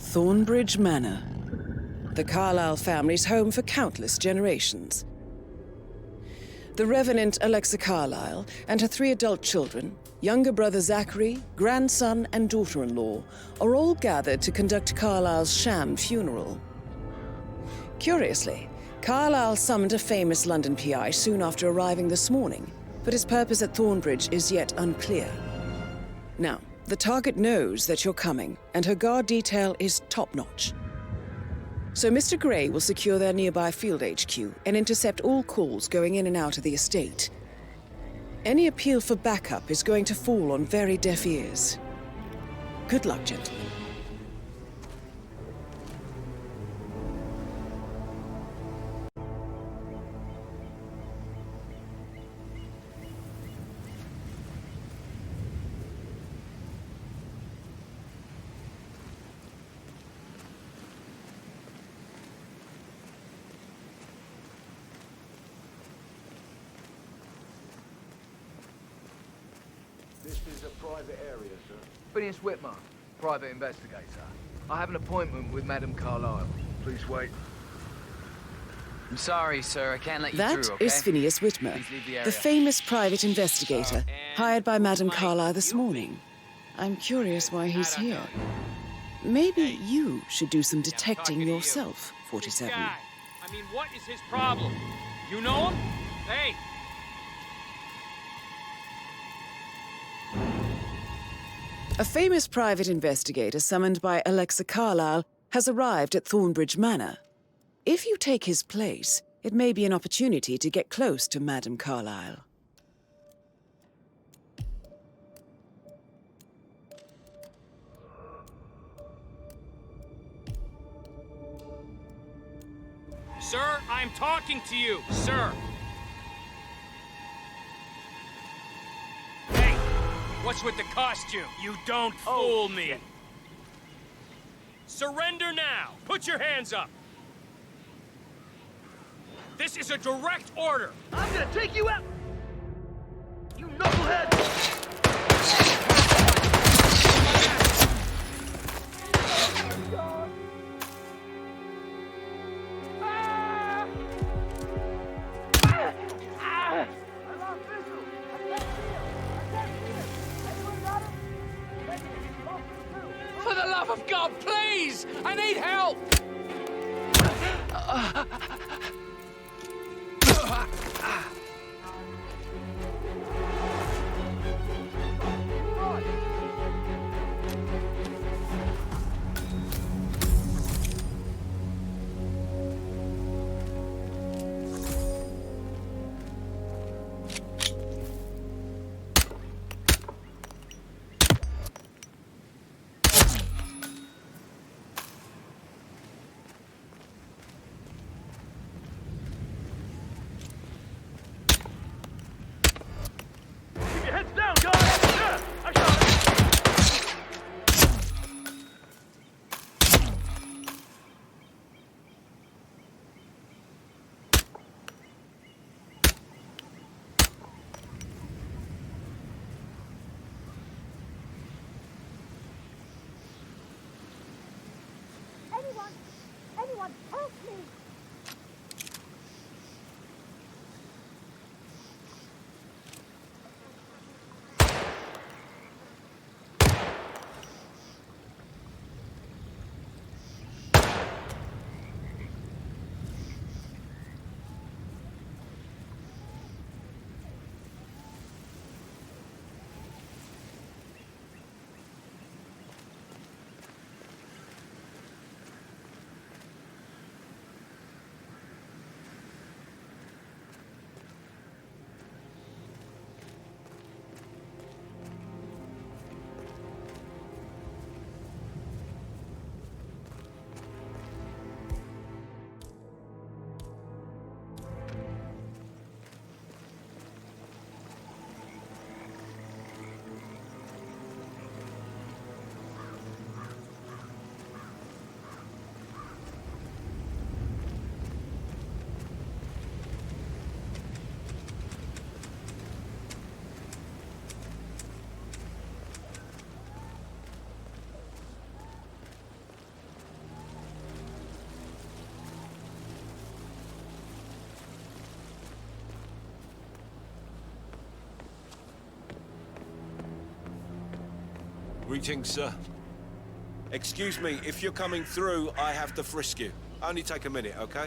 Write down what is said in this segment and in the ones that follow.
Thornbridge Manor, the Carlyle family's home for countless generations. The Revenant Alexa Carlyle and her 3 adult children, younger brother Zachary, grandson and daughter-in-law, are all gathered to conduct Carlyle's sham funeral. Curiously, Carlyle summoned a famous London PI soon after arriving this morning, but his purpose at Thornbridge is yet unclear. Now, the target knows that you're coming, and her guard detail is top-notch. So Mr. Gray will secure their nearby field HQ and intercept all calls going in and out of the estate. Any appeal for backup is going to fall on very deaf ears. Good luck, gentlemen. This is a private area, sir. Phineas Whitmer, private investigator. I have an appointment with Madame Carlyle. Please wait. I'm sorry, sir. I can't let you That through, okay? is Phineas Whitmer, Please leave the area. the famous private investigator hired by Madame Carlyle this morning. I'm curious why he's here. Maybe you should do some detecting yourself, 47. Guy. I mean, what is his problem? You know him? Hey! A famous private investigator summoned by Alexa Carlyle has arrived at Thornbridge Manor. If you take his place, it may be an opportunity to get close to Madame Carlyle. Sir, I'm talking to you, sir! Hey! What's with the costume? You don't fool me! Surrender now! Put your hands up! This is a direct order! I'm gonna take you out! You knucklehead! For the love of God, please! I need help! Keep your heads down, guys! Yeah, I got it! Anyone, help me! Greetings, sir. Excuse me, if you're coming through, I have to frisk you. Only take a minute, okay?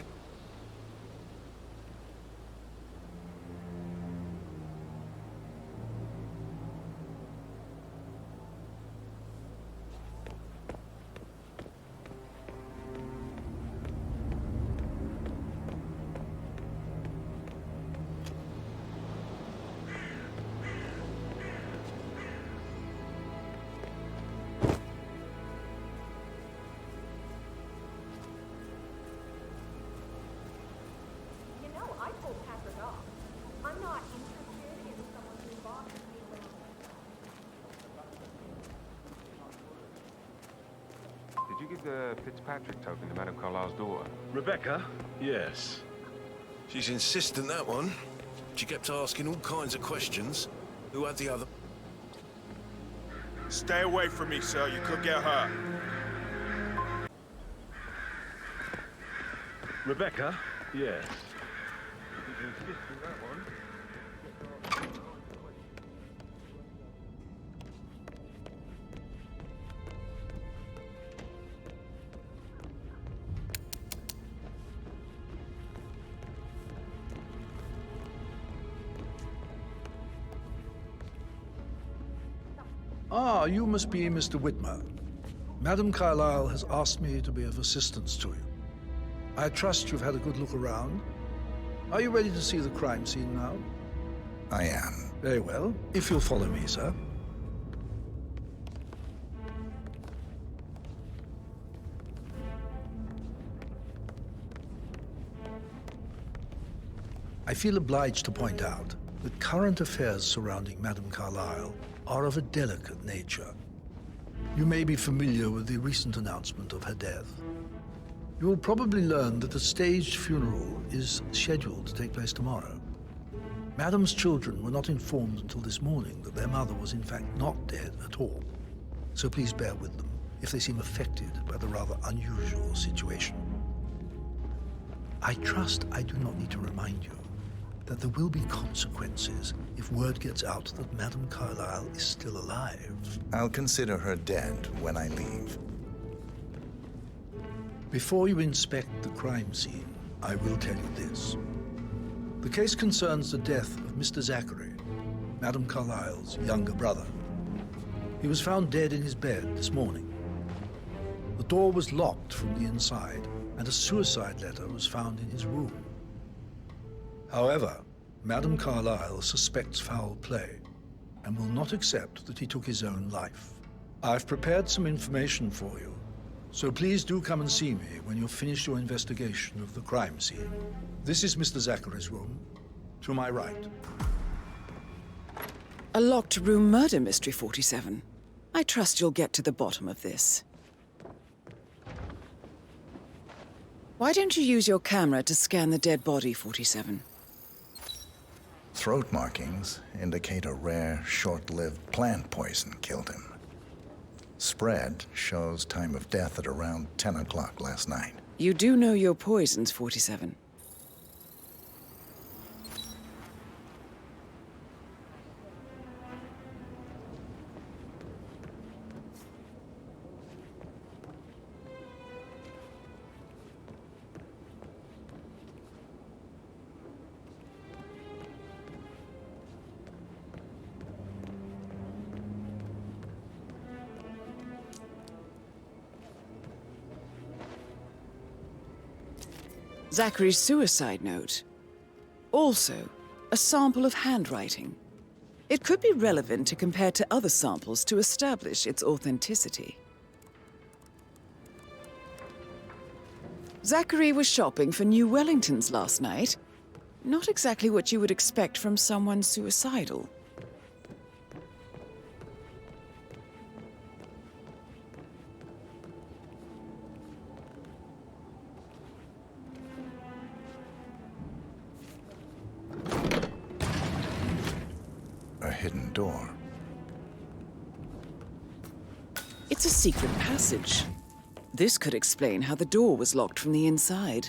You know, I told Patrick off. I'm not interested in someone who bosses me around. Did you give the Fitzpatrick token to Madame Carlisle's daughter? Rebecca? Yes. She's insistent, that one. She kept asking all kinds of questions. Who had the other? Stay away from me, sir. You could get hurt. Rebecca? Yes. She's insistent, that one. Ah, you must be Mr. Whitmer. Madame Carlyle has asked me to be of assistance to you. I trust you've had a good look around. Are you ready to see the crime scene now? I am. Very well. If you'll follow me, sir. I feel obliged to point out that current affairs surrounding Madame Carlyle are of a delicate nature. You may be familiar with the recent announcement of her death. You will probably learn that a staged funeral is scheduled to take place tomorrow. Madame's children were not informed until this morning that their mother was in fact not dead at all. So please bear with them if they seem affected by the rather unusual situation. I trust I do not need to remind you that there will be consequences if word gets out that Madame Carlyle is still alive. I'll consider her dead when I leave. Before you inspect the crime scene, I will tell you this. The case concerns the death of Mr. Zachary, Madame Carlyle's younger brother. He was found dead in his bed this morning. The door was locked from the inside, and a suicide letter was found in his room. However, Madame Carlyle suspects foul play and will not accept that he took his own life. I've prepared some information for you, so please do come and see me when you've finished your investigation of the crime scene. This is Mr. Zachary's room, to my right. A locked room murder mystery, 47. I trust you'll get to the bottom of this. Why don't you use your camera to scan the dead body, 47? Throat markings indicate a rare, short-lived plant poison killed him. Spread shows time of death at around 10 o'clock last night. You do know your poisons, 47. Zachary's suicide note. Also, a sample of handwriting. It could be relevant to compare to other samples to establish its authenticity. Zachary was shopping for New Wellingtons last night. Not exactly what you would expect from someone suicidal. A hidden door. It's a secret passage. This could explain how the door was locked from the inside.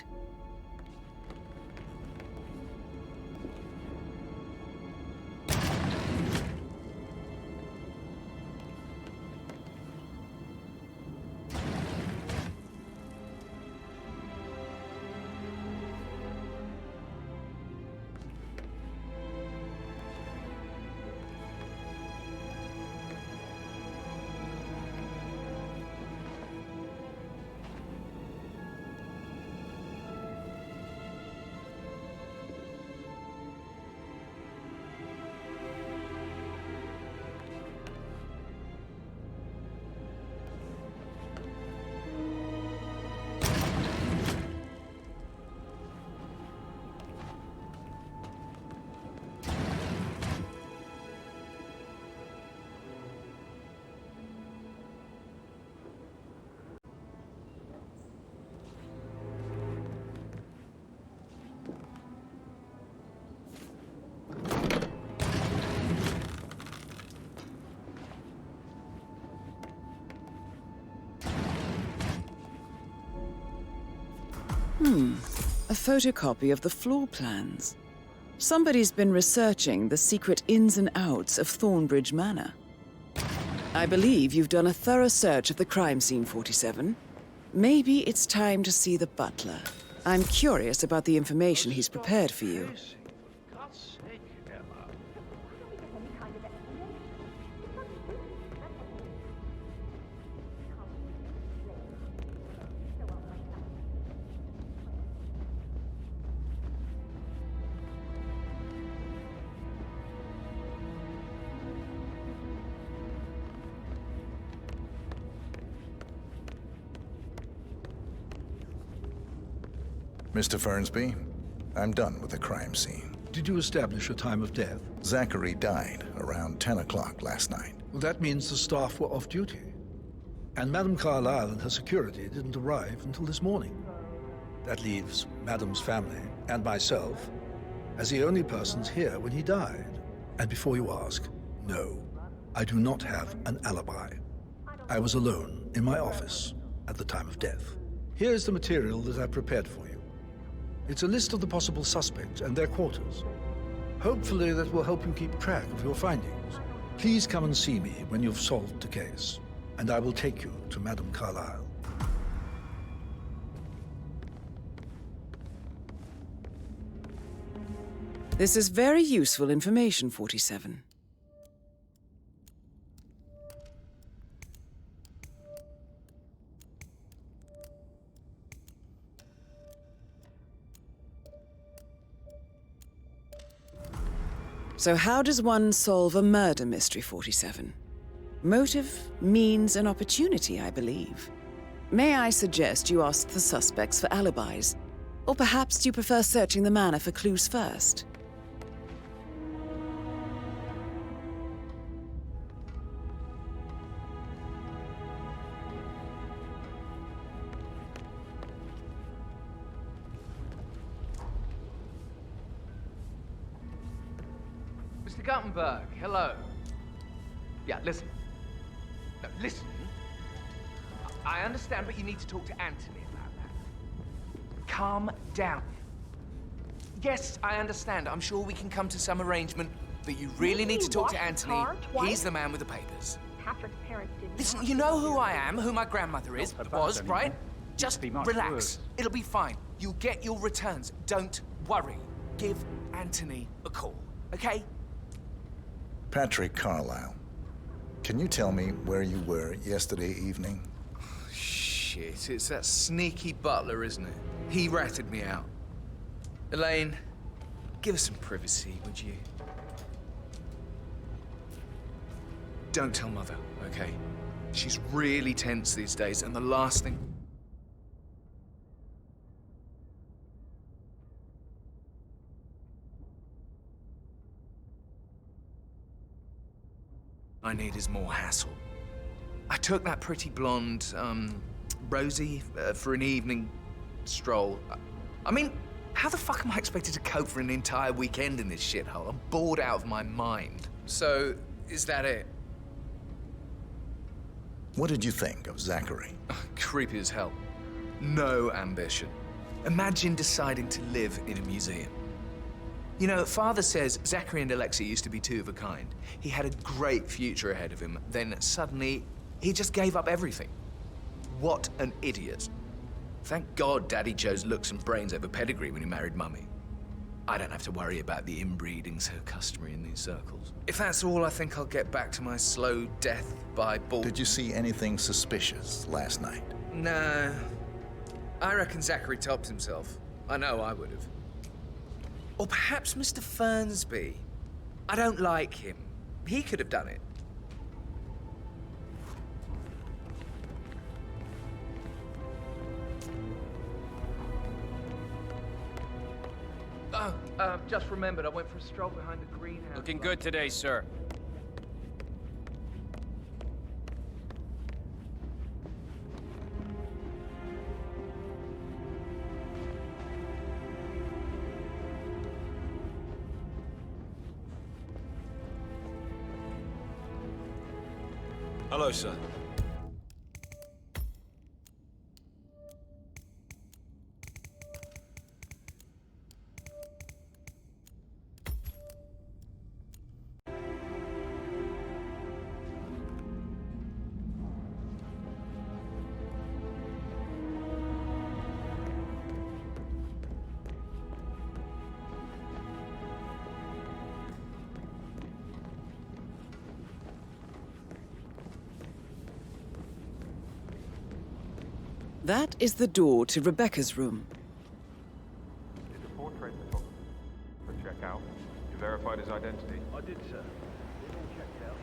A photocopy of the floor plans. Somebody's been researching the secret ins and outs of Thornbridge Manor. I believe you've done a thorough search of the crime scene, 47. Maybe it's time to see the butler. I'm curious about the information he's prepared for you. For God's sake, Emma. Any kind of explanation. It's not true. That's what it is. So I'll find out. Mr. Fernsby, I'm done with the crime scene. Did you establish a time of death? Zachary died around 10 o'clock last night. Well, that means the staff were off duty. And Madame Carlyle and her security didn't arrive until this morning. That leaves Madame's family and myself as the only persons here when he died. And before you ask, no, I do not have an alibi. I was alone in my office at the time of death. Here's the material that I prepared for you. It's a list of the possible suspects and their quarters. Hopefully that will help you keep track of your findings. Please come and see me when you've solved the case, and I will take you to Madame Carlyle. This is very useful information, 47. So how does one solve a murder mystery, 47? Motive, means, and opportunity, I believe. May I suggest you ask the suspects for alibis? Or perhaps you prefer searching the manor for clues first? Mr. Guttenberg, hello. Yeah, listen. No, listen. I understand, but you need to talk to Anthony about that. Calm down. Yes, I understand. I'm sure we can come to some arrangement, but you really need to talk to Anthony. He's the man with the papers. Patrick's parents didn't. Listen, you know who I am, who my grandmother is, was, right? Just be much relax. worse. It'll be fine. You'll get your returns. Don't worry. Give Anthony a call, okay? Patrick Carlyle, can you tell me where you were yesterday evening? Shit, it's that sneaky butler, isn't it? He ratted me out. Elaine, give us some privacy, would you? Don't tell Mother, okay? She's really tense these days, and the last thing... I need is more hassle. I took that pretty blonde, Rosie, for an evening stroll. I mean, how the fuck am I expected to cope for an entire weekend in this shithole? I'm bored out of my mind. So, is that it? What did you think of Zachary? Creepy as hell. No ambition. Imagine deciding to live in a museum. You know, Father says Zachary and Alexei used to be two of a kind. He had a great future ahead of him. Then suddenly, he just gave up everything. What an idiot. Thank God Daddy chose looks and brains over pedigree when he married Mummy. I don't have to worry about the inbreeding so customary in these circles. If that's all, I think I'll get back to my slow death by ball. Did you see anything suspicious last night? No. I reckon Zachary topped himself. I know I would have. Or perhaps Mr. Fernsby. I don't like him. He could have done it. Oh, just remembered, I went for a stroll behind the greenhouse. Looking good today, sir. Hello, sir. That is the door to Rebecca's room. It's a portrait photographer. For checkout. You verified his identity? I did, sir. It all checked out.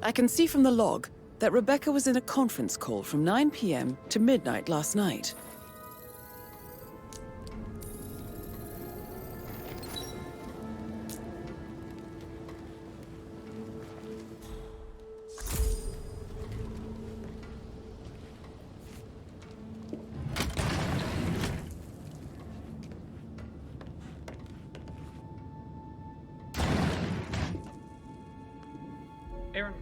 I can see from the log that Rebecca was in a conference call from 9 p.m. to midnight last night. Aaron.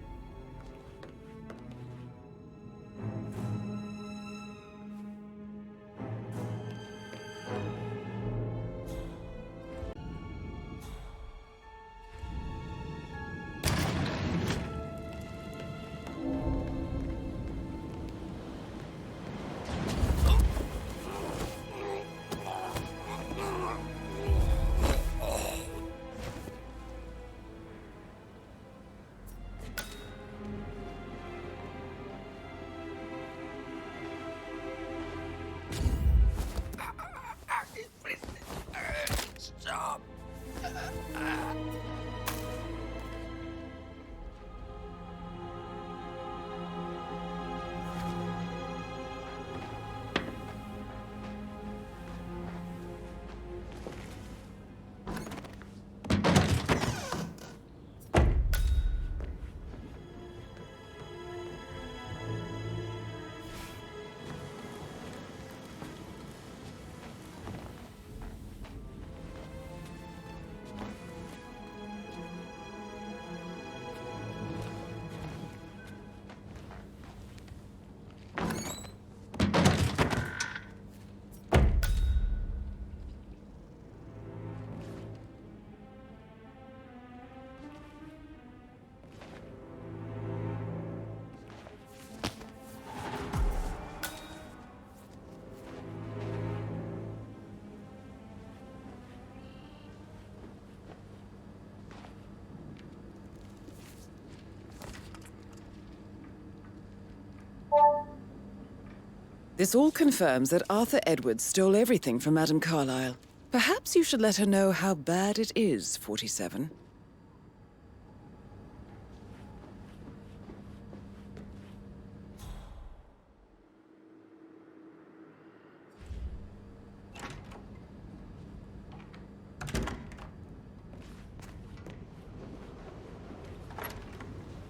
This all confirms that Arthur Edwards stole everything from Madame Carlyle. Perhaps you should let her know how bad it is, 47.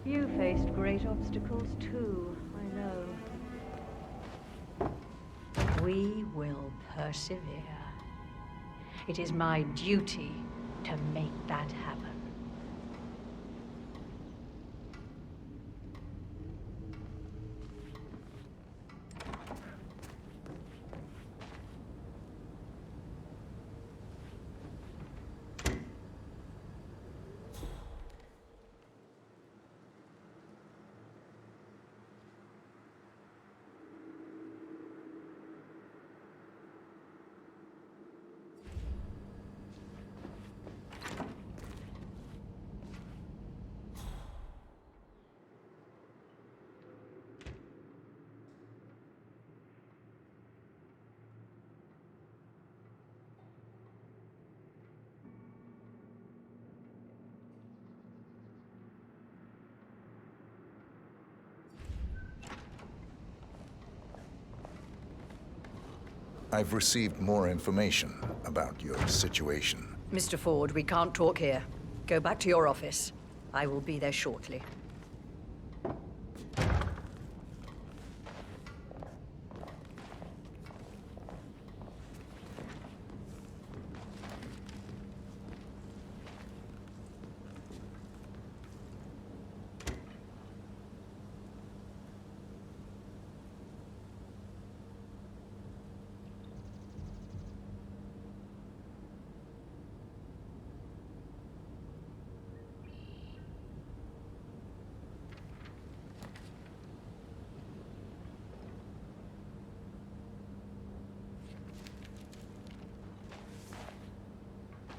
You faced great obstacles too, I know. We will persevere. It is my duty to make that happen. I've received more information about your situation. Mr. Ford, we can't talk here. Go back to your office. I will be there shortly.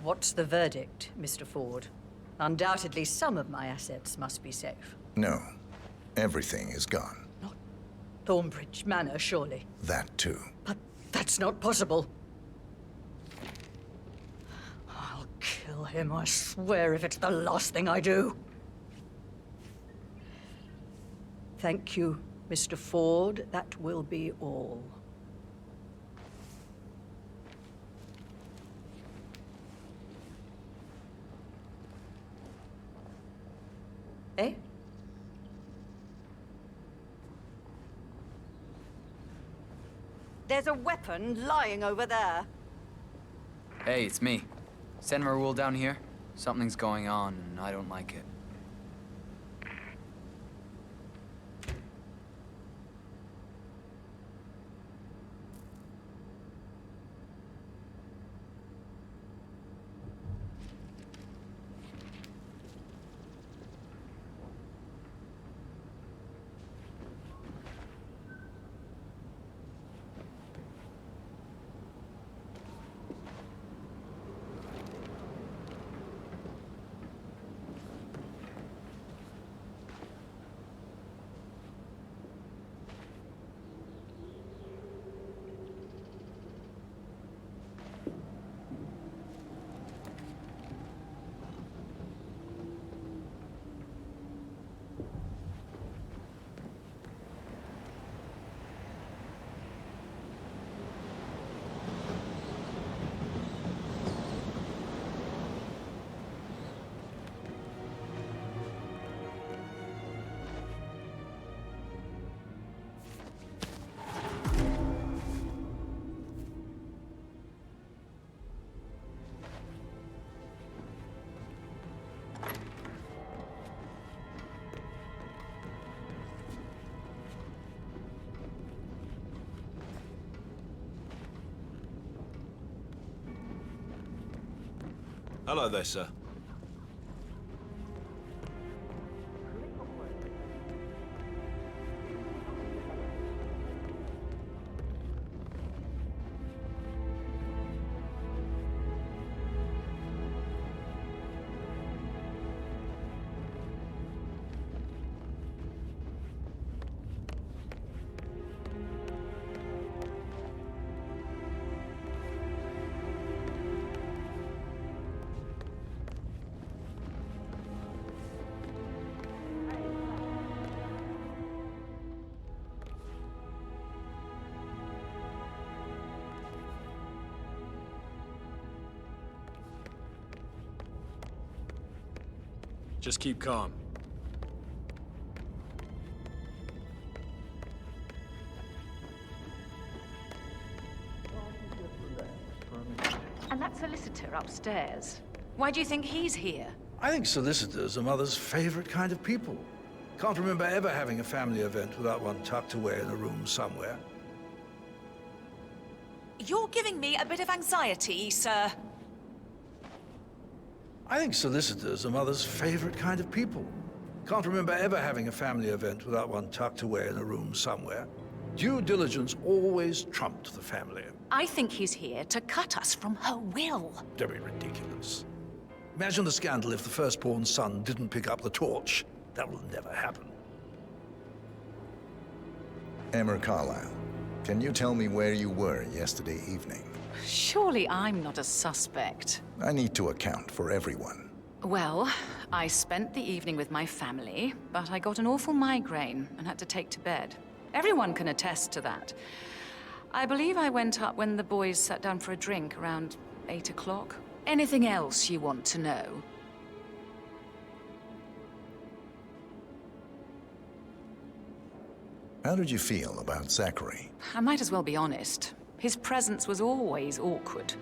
What's the verdict, Mr. Ford? Undoubtedly, some of my assets must be safe. No. Everything is gone. Not Thornbridge Manor, surely. That too. But that's not possible. I'll kill him, I swear, if it's the last thing I do. Thank you, Mr. Ford. That will be all. Eh? There's a weapon lying over there. Hey, it's me. Send Raoul down here. Something's going on, and I don't like it. Hello there, sir. Just keep calm. And that solicitor upstairs. Why do you think he's here? I think solicitors are Mother's favorite kind of people. Can't remember ever having a family event without one tucked away in a room somewhere. You're giving me a bit of anxiety, sir. I think solicitors are Mother's favorite kind of people. Can't remember ever having a family event without one tucked away in a room somewhere. Due diligence always trumped the family. I think he's here to cut us from her will. Very ridiculous. Imagine the scandal if the firstborn son didn't pick up the torch. That will never happen. Emmer Carlyle, can you tell me where you were yesterday evening? Surely I'm not a suspect. I need to account for everyone. Well, I spent the evening with my family, but I got an awful migraine and had to take to bed. Everyone can attest to that. I believe I went up when the boys sat down for a drink around 8 o'clock. Anything else you want to know? How did you feel about Zachary? I might as well be honest. His presence was always awkward.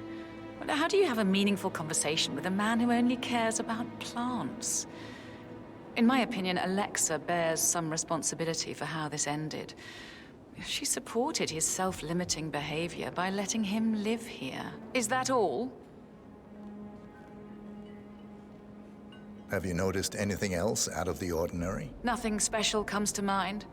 But how do you have a meaningful conversation with a man who only cares about plants? In my opinion, Alexa bears some responsibility for how this ended. She supported his self-limiting behavior by letting him live here. Is that all? Have you noticed anything else out of the ordinary? Nothing special comes to mind.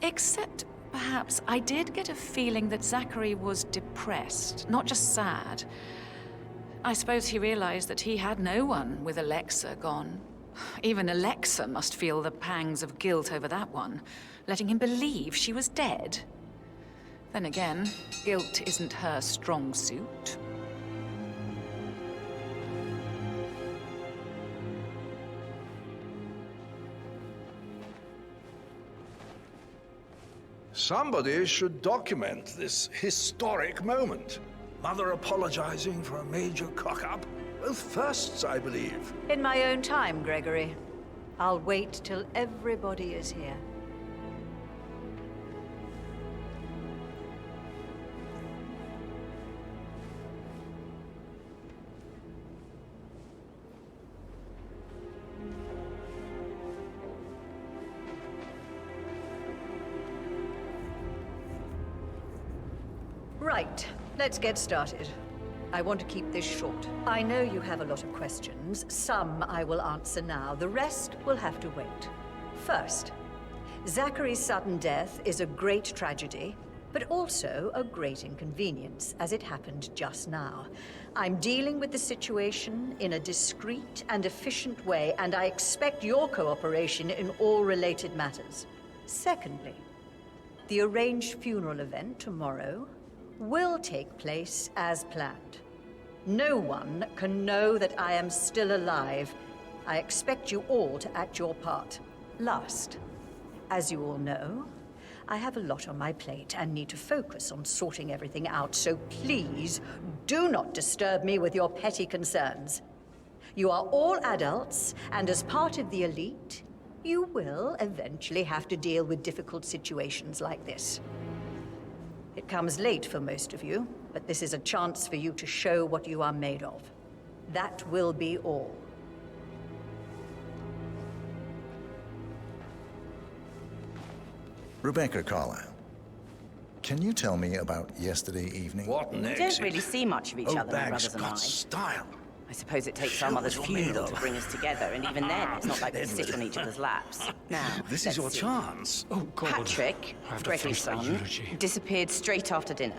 Except, perhaps, I did get a feeling that Zachary was depressed, not just sad. I suppose he realized that he had no one with Alexa gone. Even Alexa must feel the pangs of guilt over that one, letting him believe she was dead. Then again, guilt isn't her strong suit. Somebody should document this historic moment. Mother apologizing for a major cock-up. Both firsts, I believe. In my own time, Gregory. I'll wait till everybody is here. Right, let's get started. I want to keep this short. I know you have a lot of questions. Some I will answer now. The rest will have to wait. First, Zachary's sudden death is a great tragedy, but also a great inconvenience, as it happened just now. I'm dealing with the situation in a discreet and efficient way, and I expect your cooperation in all related matters. Secondly, the arranged funeral event tomorrow will take place as planned. No one can know that I am still alive. I expect you all to act your part. Last, as you all know, I have a lot on my plate and need to focus on sorting everything out, so please do not disturb me with your petty concerns. You are all adults, and as part of the elite, you will eventually have to deal with difficult situations like this. It comes late for most of you, but this is a chance for you to show what you are made of. That will be all. Rebecca Carlyle, can you tell me about yesterday evening? What We next? don't really see much of each other, my Bag's brothers and I. got style. I suppose it takes Show our mother's what you're made funeral of. to bring us together, and even then, it's not like we sit on each other's laps. Now, This is let's your see. chance. Oh, God. Patrick, I have to Gregory's face that son, eulogy. disappeared straight after dinner.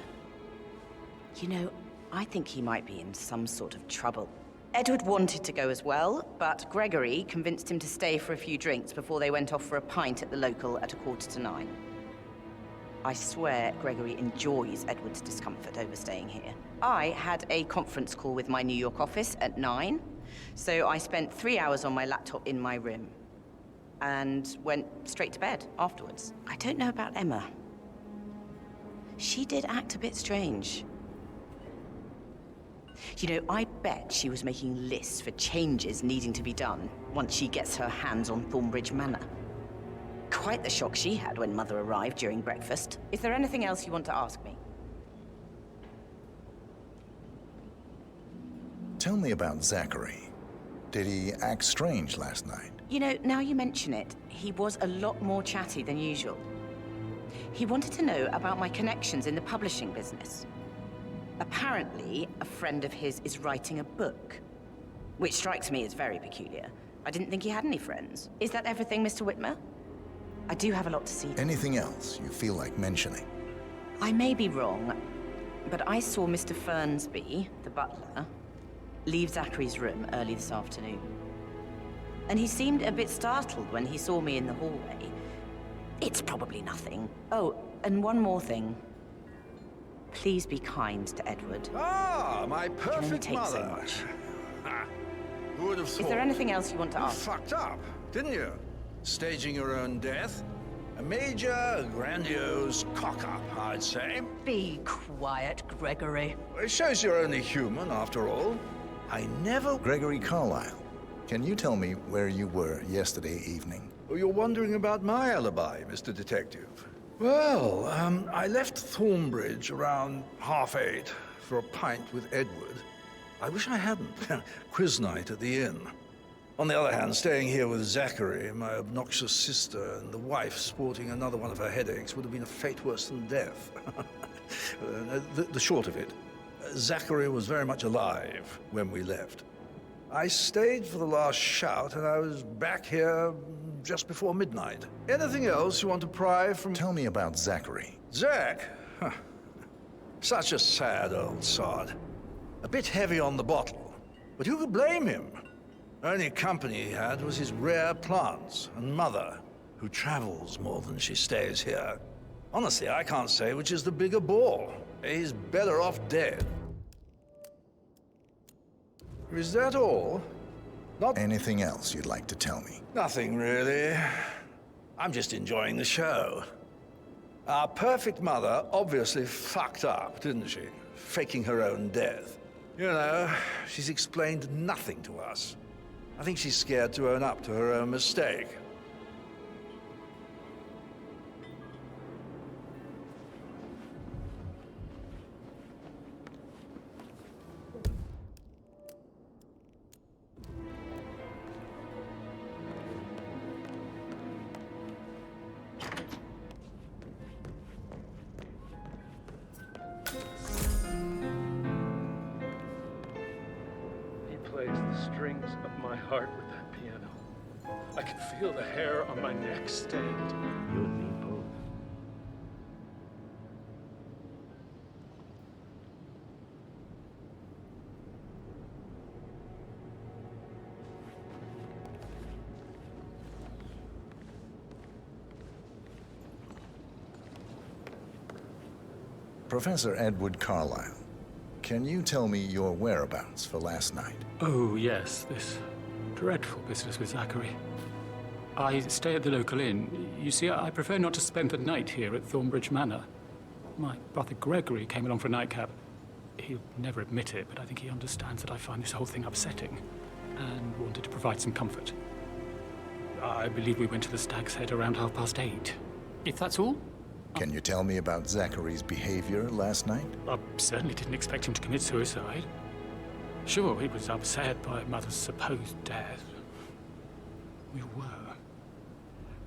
You know, I think he might be in some sort of trouble. Edward wanted to go as well, but Gregory convinced him to stay for a few drinks before they went off for a pint at the local at 9:15. I swear Gregory enjoys Edward's discomfort over staying here. I had a conference call with my New York office at 9, so I spent 3 hours on my laptop in my room and went straight to bed afterwards. I don't know about Emma. She did act a bit strange. You know, I bet she was making lists for changes needing to be done once she gets her hands on Thornbridge Manor. Quite the shock she had when Mother arrived during breakfast. Is there anything else you want to ask me? Tell me about Zachary. Did he act strange last night? You know, now you mention it, he was a lot more chatty than usual. He wanted to know about my connections in the publishing business. Apparently, a friend of his is writing a book, which strikes me as very peculiar. I didn't think he had any friends. Is that everything, Mr. Whitmer? I do have a lot to see. Anything else you feel like mentioning? I may be wrong, but I saw Mr. Fernsby, the butler, leave Zachary's room early this afternoon. And he seemed a bit startled when he saw me in the hallway. It's probably nothing. Oh, and one more thing. Please be kind to Edward. Ah, my It can only perfect take so mother. much. Who would have thought? Is there anything else you want to You ask? fucked up, didn't you? Staging your own death. A major, grandiose cock-up, I'd say. Be quiet, Gregory. It shows you're only human, after all. I never... Gregory Carlyle, can you tell me where you were yesterday evening? Oh, you're wondering about my alibi, Mr. Detective. Well, I left Thornbridge around 8:30 for a pint with Edward. I wish I hadn't. Quiz night at the inn. On the other hand, staying here with Zachary, my obnoxious sister, and the wife sporting another one of her headaches would have been a fate worse than death. The short of it, Zachary was very much alive when we left. I stayed for the last shout, and I was back here just before midnight. Anything else you want to pry from... Tell me about Zachary. Zach? Huh. Such a sad old sod. A bit heavy on the bottle, but who could blame him? Only company he had was his rare plants and mother, who travels more than she stays here. Honestly, I can't say which is the bigger bore. He's better off dead. Is that all? Not anything else you'd like to tell me? Nothing, really. I'm just enjoying the show. Our perfect mother obviously fucked up, didn't she? Faking her own death. You know, she's explained nothing to us. I think she's scared to own up to her own mistake. Strings of my heart with that piano. I can feel the hair on my neck stand. You and me both. Professor Edward Carlyle, can you tell me your whereabouts for last night? Oh, yes, this dreadful business with Zachary. I stay at the local inn. You see, I prefer not to spend the night here at Thornbridge Manor. My brother Gregory came along for a nightcap. He'll never admit it, but I think he understands that I find this whole thing upsetting and wanted to provide some comfort. I believe we went to the Stag's Head around 8:30. If that's all? Can you tell me about Zachary's behavior last night? I certainly didn't expect him to commit suicide. Sure, he was upset by Mother's supposed death. We were.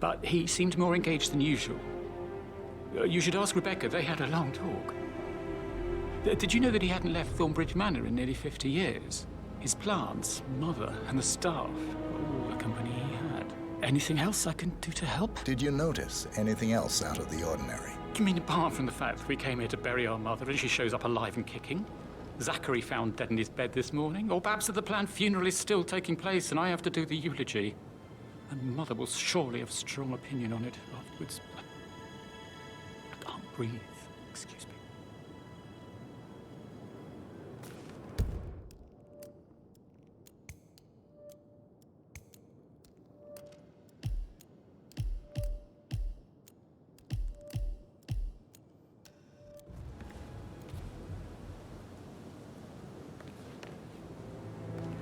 But he seemed more engaged than usual. You should ask Rebecca. They had a long talk. Did you know that he hadn't left Thornbridge Manor in nearly 50 years? His plants, Mother, and the staff were all the company he had. Anything else I can do to help? Did you notice anything else out of the ordinary? You mean apart from the fact that we came here to bury our mother and she shows up alive and kicking? Zachary found dead in his bed this morning? Or perhaps that the planned funeral is still taking place and I have to do the eulogy? And Mother will surely have a strong opinion on it afterwards. I can't breathe. Excuse me.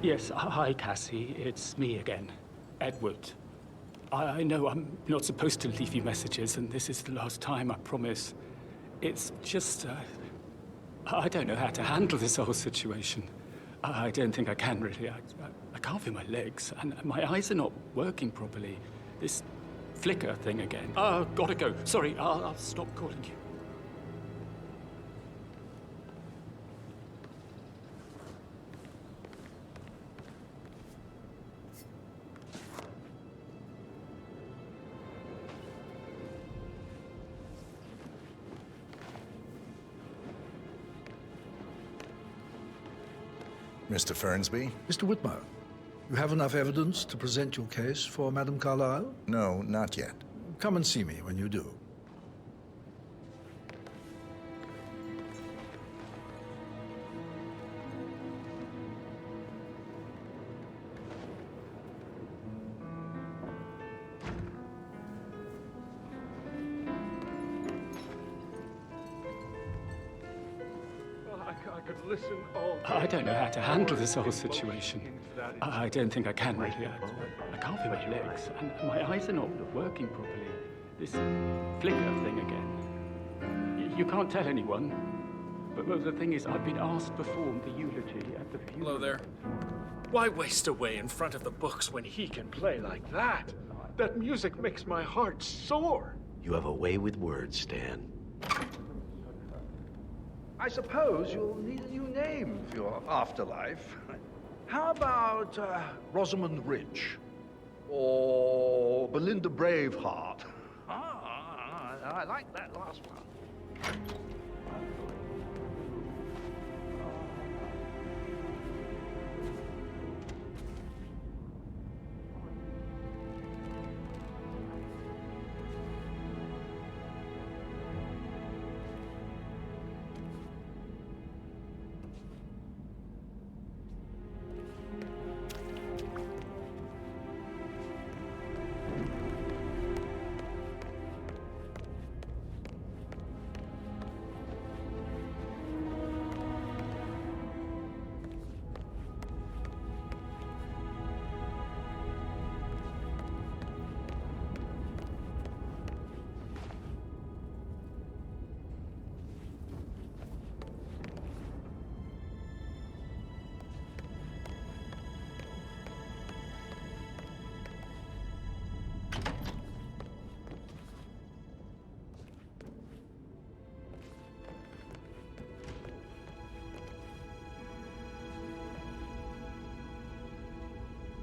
Yes, hi, Cassie. It's me again. Edward. I know I'm not supposed to leave you messages, and this is the last time, I promise. It's just, I don't know how to handle this whole situation. I don't think I can, really. I can't feel my legs, and my eyes are not working properly. This flicker thing again. Gotta go. Sorry, I'll stop calling you. Mr. Fernsby? Mr. Whitmer, you have enough evidence to present your case for Madame Carlyle? No, not yet. Come and see me when you do. I don't know how to handle this whole situation. I don't think I can, really. I can't feel my legs, and my eyes are not working properly. This flicker thing again. You can't tell anyone, but the thing is, I've been asked to perform the eulogy at the funeral. Hello there. Why waste away in front of the books when he can play like that? That music makes my heart soar. You have a way with words, Stan. I suppose you'll need a new name for your afterlife. How about Rosamund Rich? Or Belinda Braveheart? I like that last one.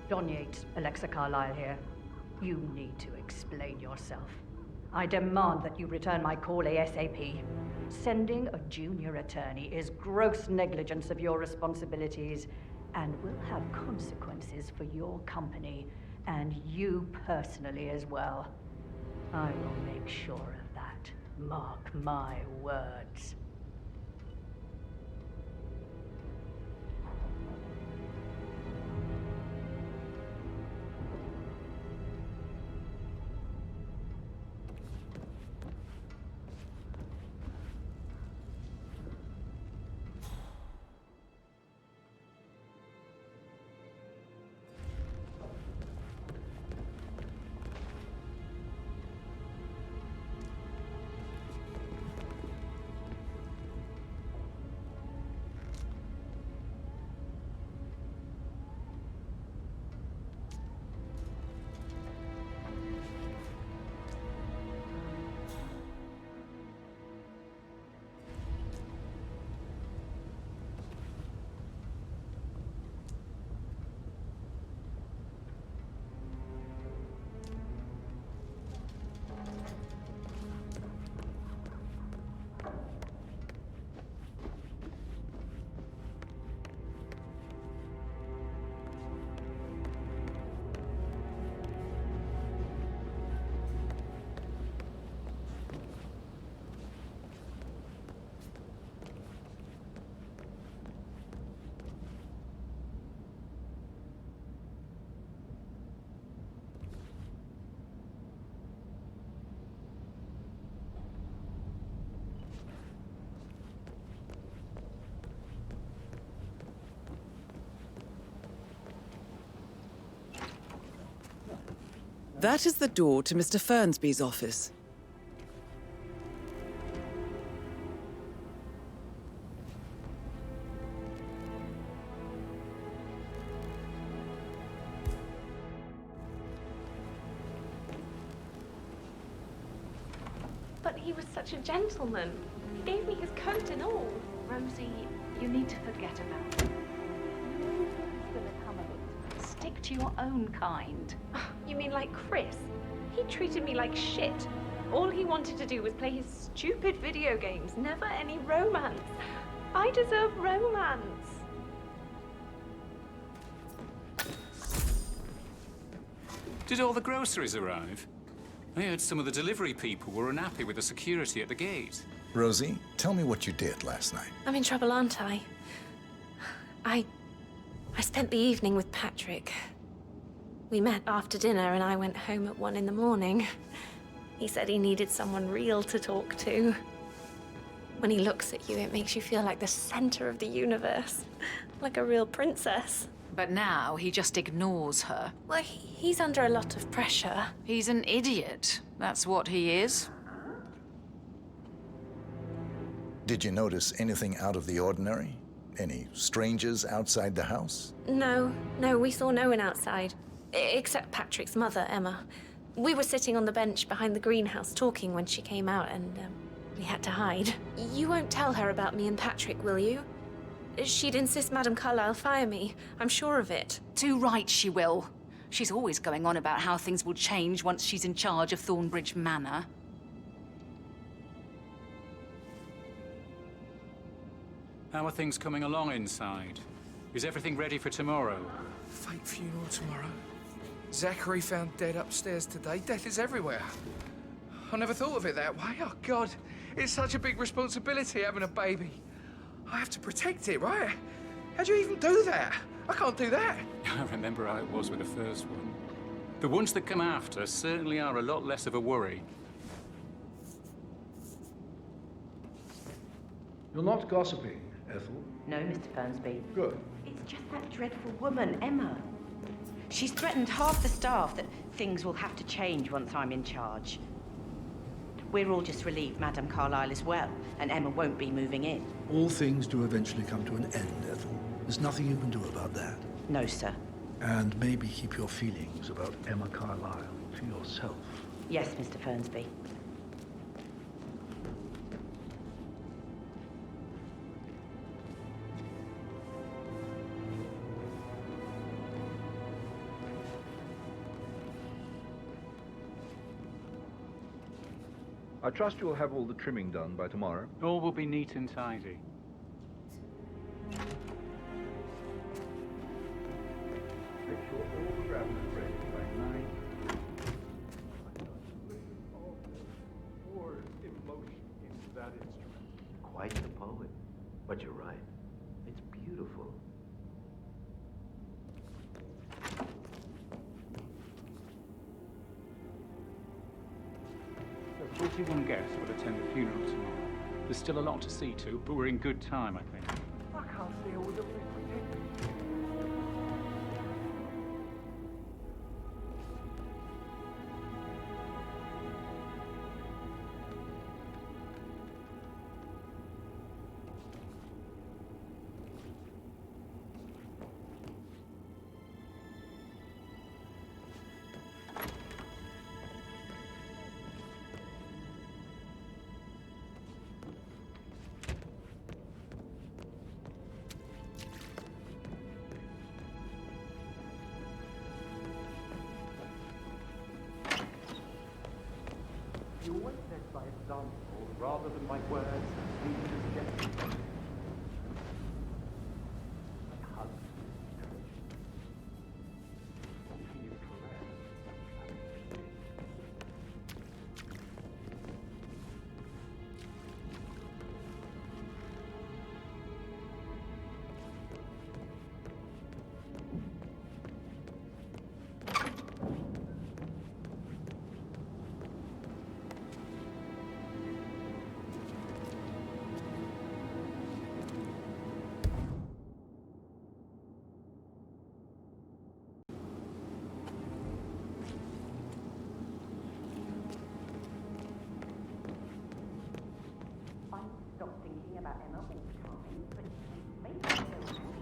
Don Yates, Alexa Carlyle here. You need to explain yourself. I demand that you return my call ASAP. Sending a junior attorney is gross negligence of your responsibilities and will have consequences for your company and you personally as well. I will make sure of that. Mark my words. That is the door to Mr. Fernsby's office. But he was such a gentleman. He gave me his coat and all. Rosie, you need to forget about it. Nothing's gonna come of it. Stick to your own kind. You mean like Chris? He treated me like shit. All he wanted to do was play his stupid video games, never any romance. I deserve romance. Did all the groceries arrive? I heard some of the delivery people were unhappy with the security at the gate. Rosie, tell me what you did last night. I'm in trouble, aren't I? I spent the evening with Patrick. We met after dinner and I went home at 1 in the morning. He said he needed someone real to talk to. When he looks at you, it makes you feel like the center of the universe. Like a real princess. But now he just ignores her. Well, he's under a lot of pressure. He's an idiot. That's what he is. Did you notice anything out of the ordinary? Any strangers outside the house? No, we saw no one outside. Except Patrick's mother, Emma. We were sitting on the bench behind the greenhouse talking when she came out and we had to hide. You won't tell her about me and Patrick, will you? She'd insist Madame Carlyle fire me. I'm sure of it. Too right she will. She's always going on about how things will change once she's in charge of Thornbridge Manor. How are things coming along inside? Is everything ready for tomorrow? Fake funeral tomorrow. Zachary found dead upstairs today. Death is everywhere. I never thought of it that way. Oh, God. It's such a big responsibility having a baby. I have to protect it, right? How do you even do that? I can't do that. I remember how it was with the first one. The ones that come after certainly are a lot less of a worry. You're not gossiping, Ethel? No, Mr. Fernsby. Good. It's just that dreadful woman, Emma. She's threatened half the staff that things will have to change once I'm in charge. We're all just relieved Madame Carlyle is well, and Emma won't be moving in. All things do eventually come to an end, Ethel. There's nothing you can do about that. No, sir. And maybe keep your feelings about Emma Carlyle to yourself. Yes, Mr. Fernsby. I trust you'll have all the trimming done by tomorrow. All will be neat and tidy. Make sure all the gravel is ready by 9. More emotion into that instrument. Quite the poet. But you're right. It's beautiful. So 41 guests will attend the funeral tomorrow. There's still a lot to see to, but we're in good time, I think. I can't stay with them protected. You always led by example rather than by words and leading as gestures. Like hugs and encouragement. Spontaneous caress. I stop thinking about Emma all the time, but it makes me so happy.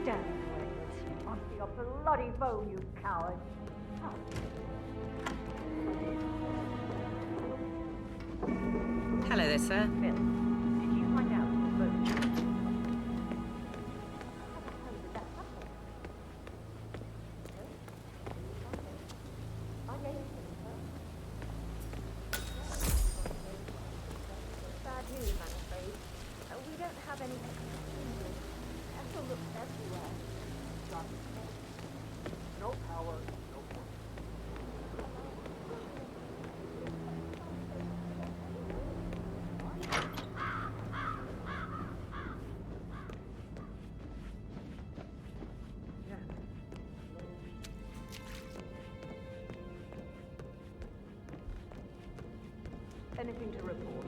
Damn you, Edward. Onto your bloody phone, you coward. Hello there, sir. Bill, did you find out who wrote it? Bad news, I'm afraid. We don't have any excuses. Ethel looks everywhere. No power, no force. Anything to report?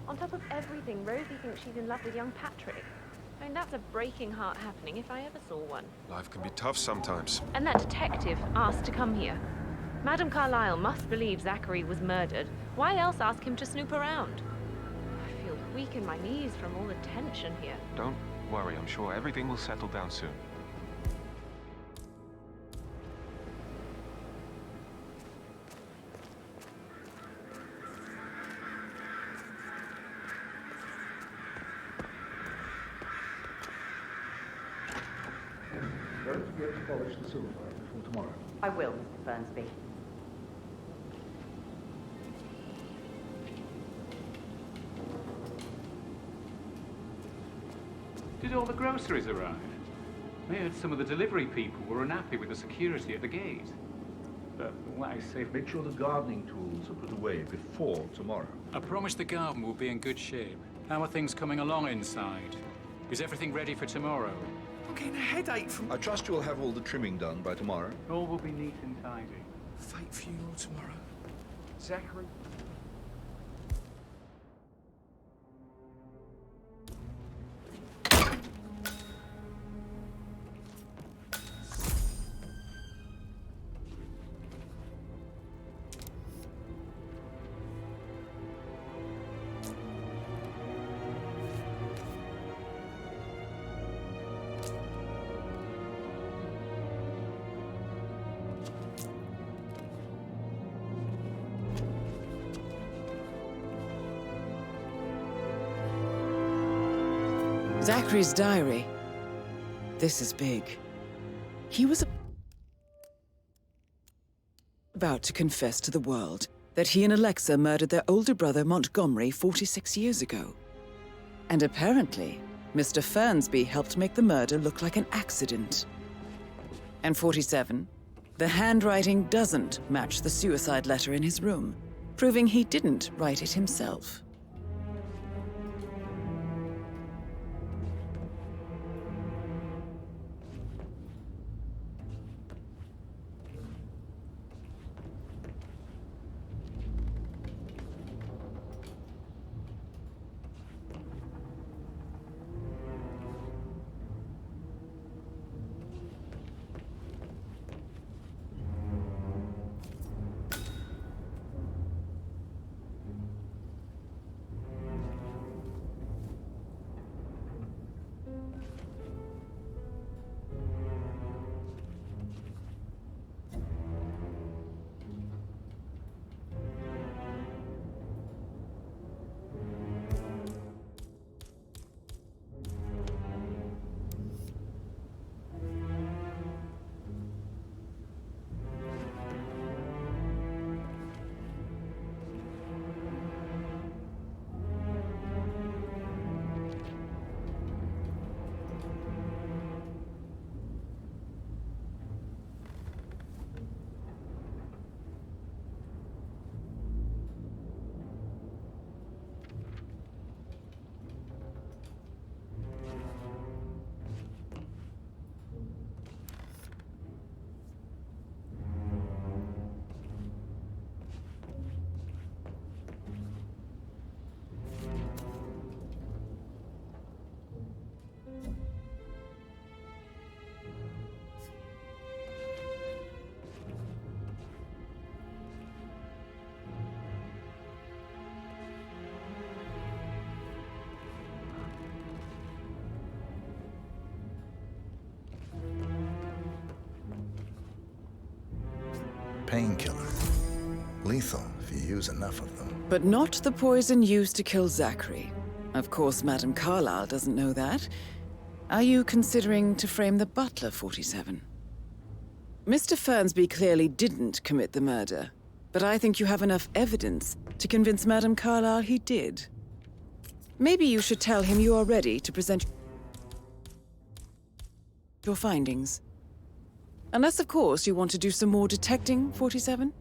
On top of everything, Rosie thinks she's in love with young Patrick. I mean, that's a breaking heart happening if I ever saw one. Life can be tough sometimes. And that detective asked to come here. Madame Carlyle must believe Zachary was murdered. Why else ask him to snoop around? I feel weak in my knees from all the tension here. Don't worry, I'm sure everything will settle down soon. Don't forget to polish the silver before tomorrow. I will, Mr. Fernsby. Did all the groceries arrive? I heard some of the delivery people were unhappy with the security at the gate. But what I say... Make sure the gardening tools are put away before tomorrow. I promise the garden will be in good shape. How are things coming along inside? Is everything ready for tomorrow? I'm getting a headache from... I trust you'll have all the trimming done by tomorrow. All will be neat and tidy. Fake funeral tomorrow. Zachary? Zachary's diary. This is big. He was about to confess to the world that he and Alexa murdered their older brother Montgomery 46 years ago. And apparently, Mr. Fernsby helped make the murder look like an accident. And 47, the handwriting doesn't match the suicide letter in his room, proving he didn't write it himself. Painkiller. Lethal if you use enough of them. But not the poison used to kill Zachary. Of course, Madame Carlyle doesn't know that. Are you considering to frame the butler, 47? Mr. Fernsby clearly didn't commit the murder, but I think you have enough evidence to convince Madame Carlyle he did. Maybe you should tell him you are ready to present your findings. Unless, of course, you want to do some more detecting, 47?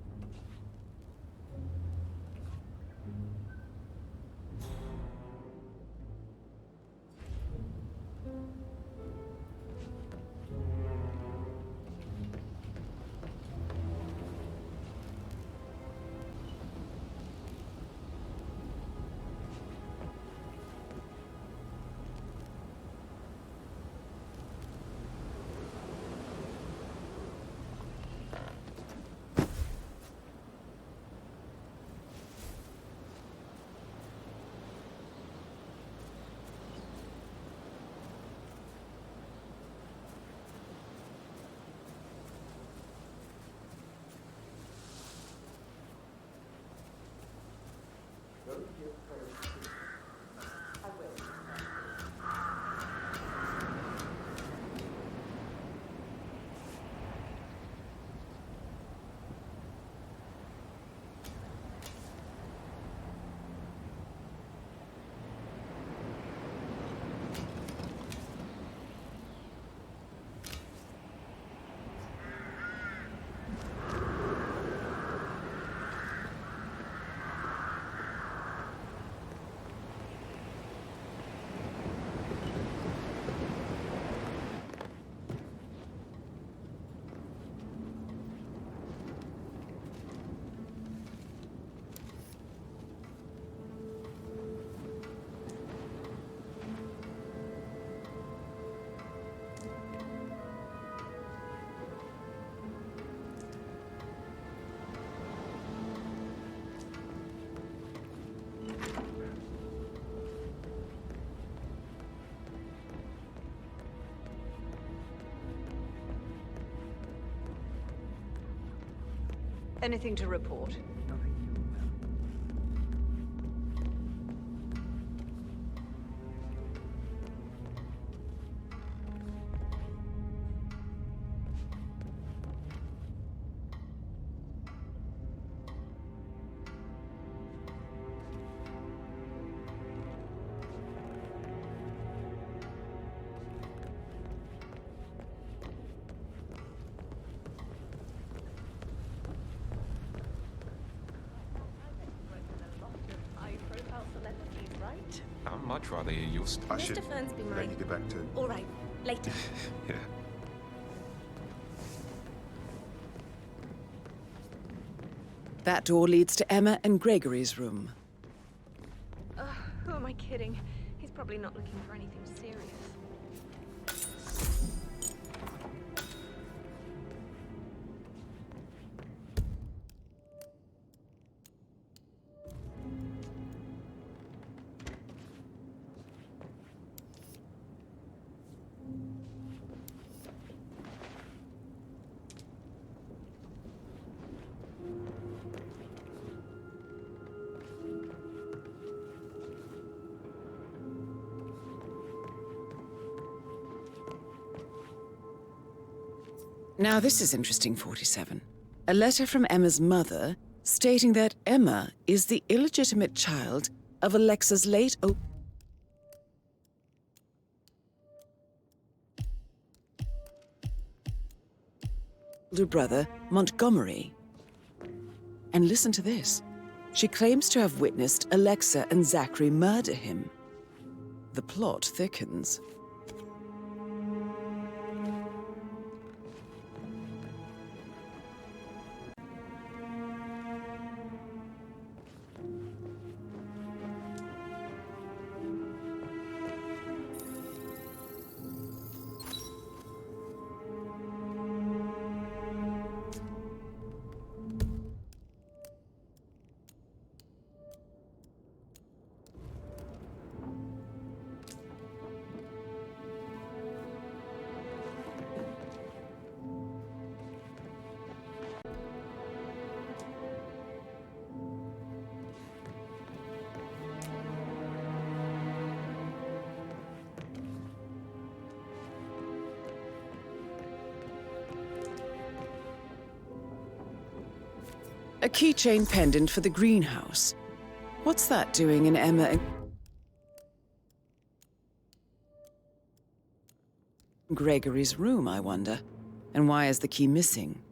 Anything to report? I'd much rather hear your Mr. Fernsby might. Let you get back to... All right, later. Yeah. That door leads to Emma and Gregory's room. Who am I kidding? He's probably not looking for anything serious. Now this is interesting, 47. A letter from Emma's mother stating that Emma is the illegitimate child of Alexa's late older brother, Montgomery. And listen to this. She claims to have witnessed Alexa and Zachary murder him. The plot thickens. A keychain pendant for the greenhouse. What's that doing in Emma and Gregory's room, I wonder? And why is the key missing?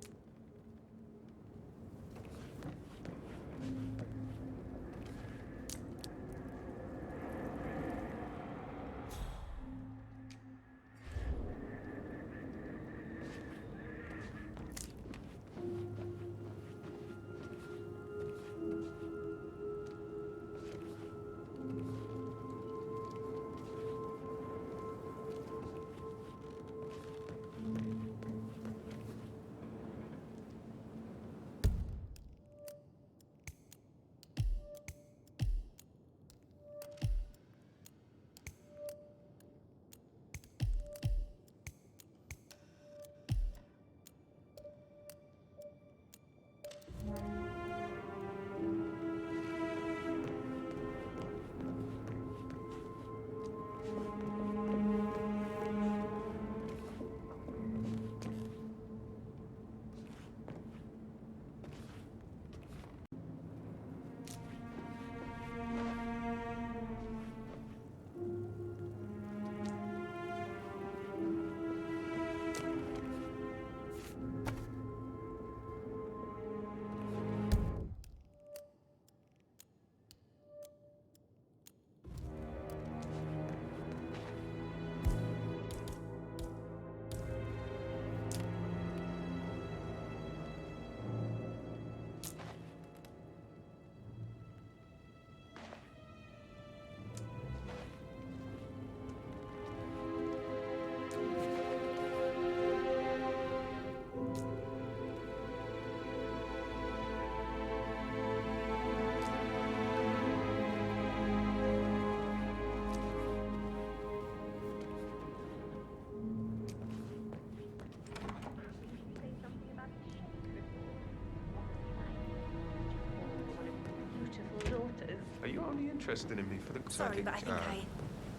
you only interested in me for the... Sorry, but I think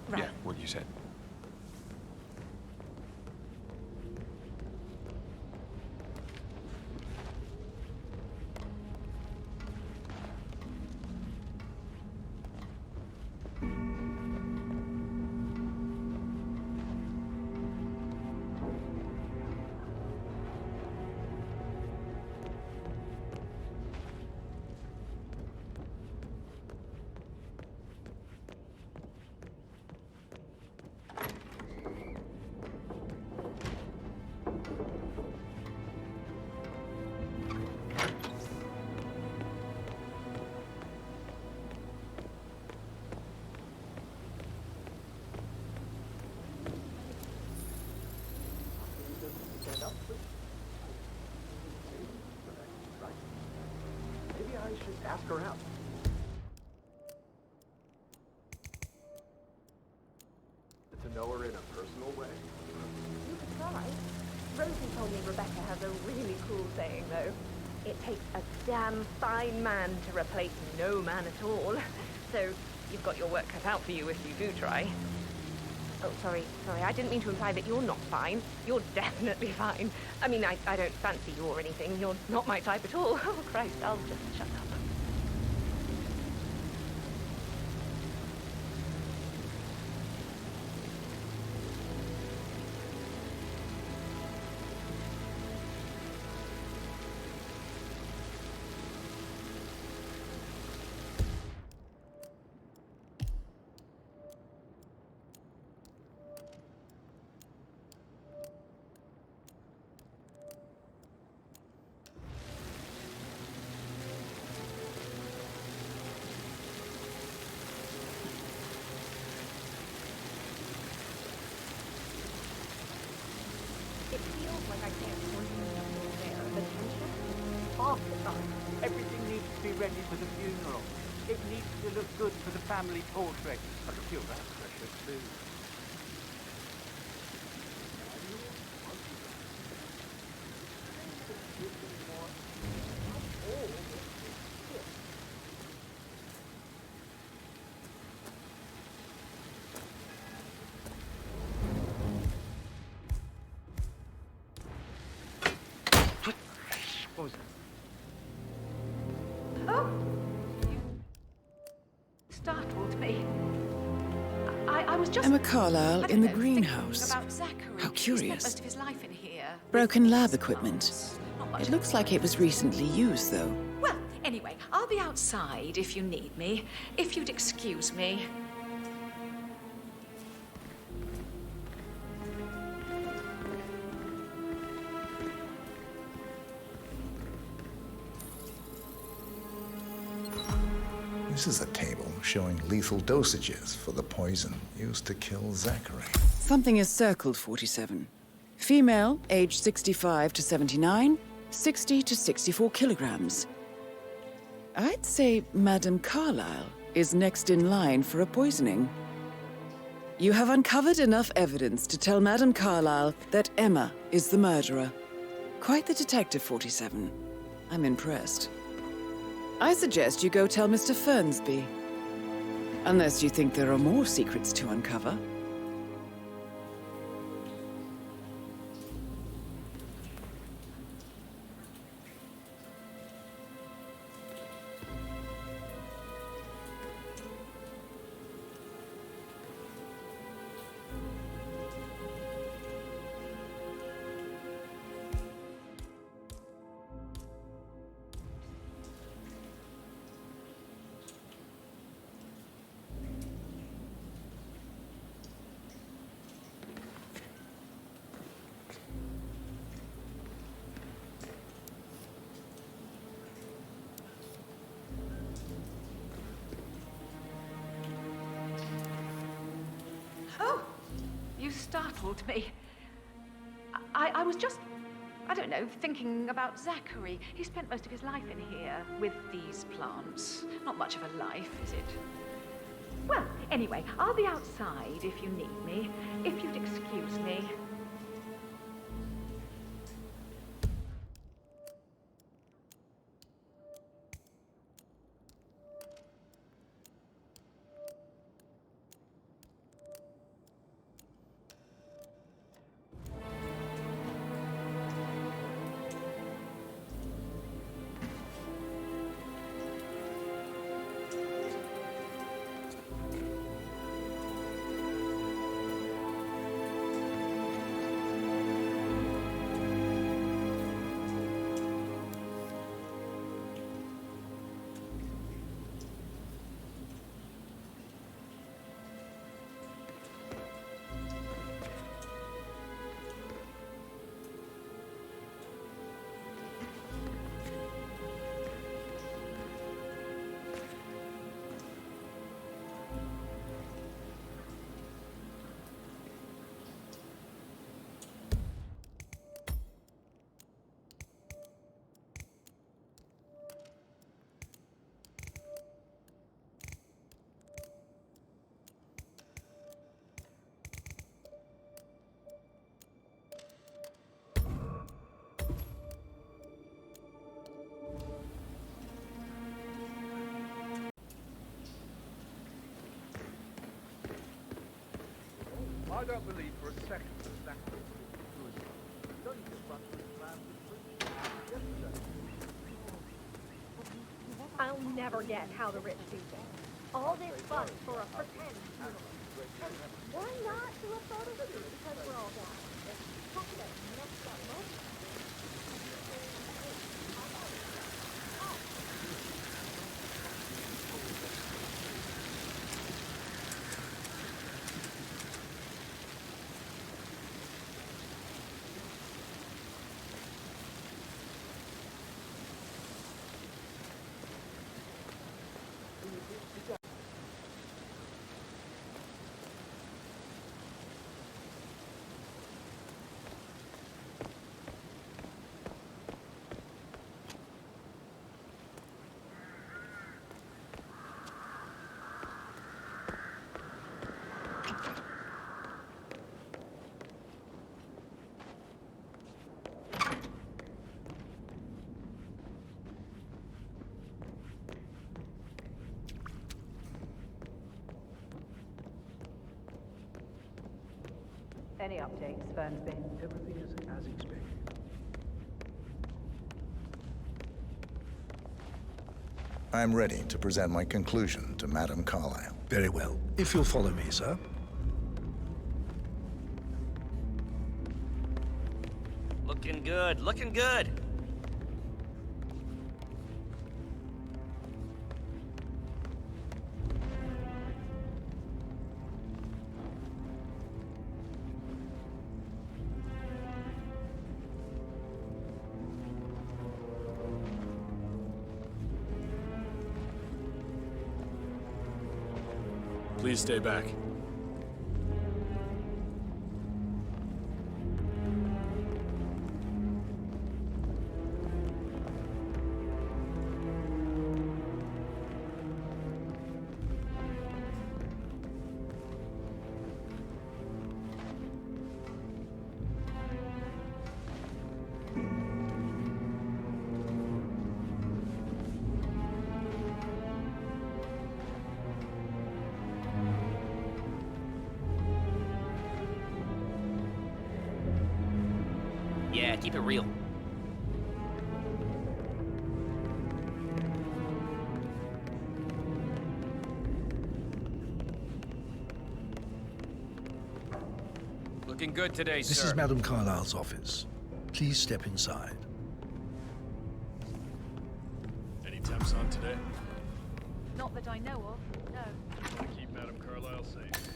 Right. Yeah, what you said. Maybe I should ask her out. To know her in a personal way. You could try. Rosie told me Rebecca has a really cool saying, though. It takes a damn fine man to replace no man at all. So you've got your work cut out for you if you do try. Oh, sorry, I didn't mean to imply that you're not fine. You're definitely fine. I mean, I don't fancy you or anything. You're not my type at all. Oh, Christ, I'll just shut up. It feels like I can't concentrate on the air. The tension? Half the time, everything needs to be ready for the funeral. It needs to look good for the family portrait. I can feel that pressure too. What was that? Oh! You startled me. I was just... Emma Carlyle I don't in the know, greenhouse. thinking about Zachary. How He spent curious. most of his life in here. Broken lab equipment. Not much It looks like it was recently used, though. Well, anyway, I'll be outside if you need me. If you'd excuse me. This is a table showing lethal dosages for the poison used to kill Zachary. Something is circled 47. Female, age 65 to 79, 60 to 64 kilograms. I'd say Madame Carlyle is next in line for a poisoning. You have uncovered enough evidence to tell Madame Carlyle that Emma is the murderer. Quite the detective, 47. I'm impressed. I suggest you go tell Mr. Fernsby. Unless you think there are more secrets to uncover. You startled me. I was just, I don't know, thinking about Zachary. He spent most of his life in here with these plants. Not much of a life, is it? Well, anyway, I'll be outside if you need me. If you'd excuse me. I don't believe for a second that Zachary was good. He's only just run through his plans with yesterday. I'll never get how the rich do things. All this fuss for a pretend funeral. And why not do a photo shoot because we're all down? Talk about messed up moment. Any updates, Fernsby? Everything is as expected. I'm ready to present my conclusion to Madame Carlyle. Very well. If you'll follow me, sir. Looking good, looking good. Please stay back. Yeah, keep it real. Looking good today, sir. This is Madame Carlyle's office. Please step inside. Any temps on today? Not that I know of, no. Keep Madame Carlyle safe.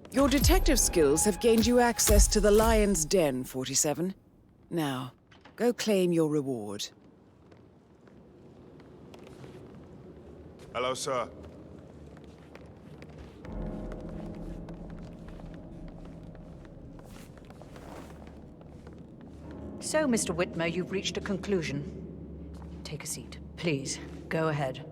Your detective skills have gained you access to the Lion's Den, 47. Now, go claim your reward. Hello, sir. So, Mr. Whitmer, you've reached a conclusion. Take a seat. Please, go ahead.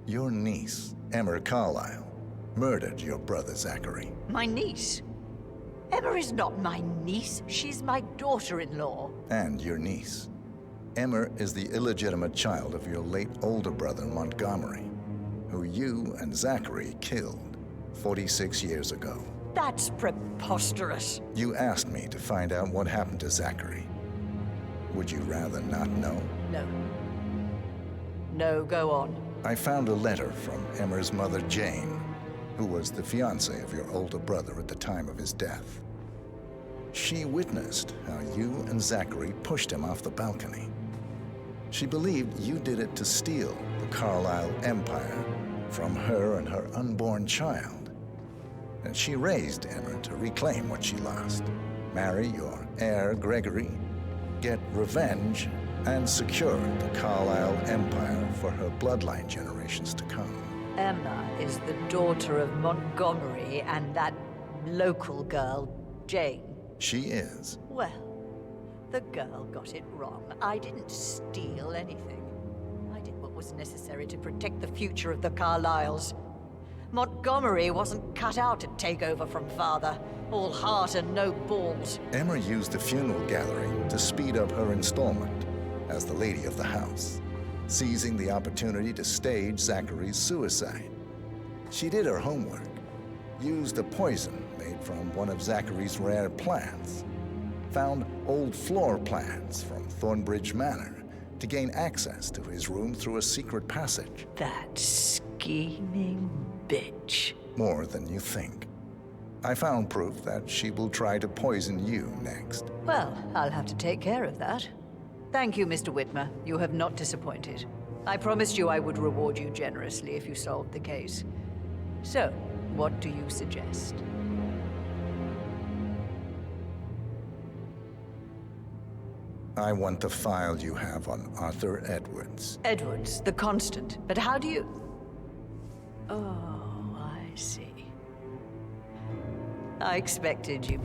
Your niece, Emma Carlyle, murdered your brother Zachary. My niece? Emma is not my niece. She's my daughter-in-law. And your niece. Emma is the illegitimate child of your late older brother, Montgomery, who you and Zachary killed 46 years ago. That's preposterous. You asked me to find out what happened to Zachary. Would you rather not know? No. No, go on. I found a letter from Emma's mother, Jane, who was the fiancée of your older brother at the time of his death. She witnessed how you and Zachary pushed him off the balcony. She believed you did it to steal the Carlyle empire from her and her unborn child. And she raised Emma to reclaim what she lost, marry your heir, Gregory, get revenge, and secure the Carlyle empire for her bloodline generations to come. Emma is the daughter of Montgomery and that local girl, Jane. She is. Well, the girl got it wrong. I didn't steal anything. was necessary to protect the future of the Carlyles. Montgomery wasn't cut out to take over from Father. All heart and no balls. Emma used the funeral gathering to speed up her installment as the lady of the house, seizing the opportunity to stage Zachary's suicide. She did her homework, used a poison made from one of Zachary's rare plants, found old floor plans from Thornbridge Manor to gain access to his room through a secret passage. That scheming bitch. More than you think. I found proof that she will try to poison you next. Well, I'll have to take care of that. Thank you, Mr. Whitmer. You have not disappointed. I promised you I would reward you generously if you solved the case. So, what do you suggest? I want the file you have on Arthur Edwards. Edwards, the Constant. But how do you... Oh, I see. I expected you.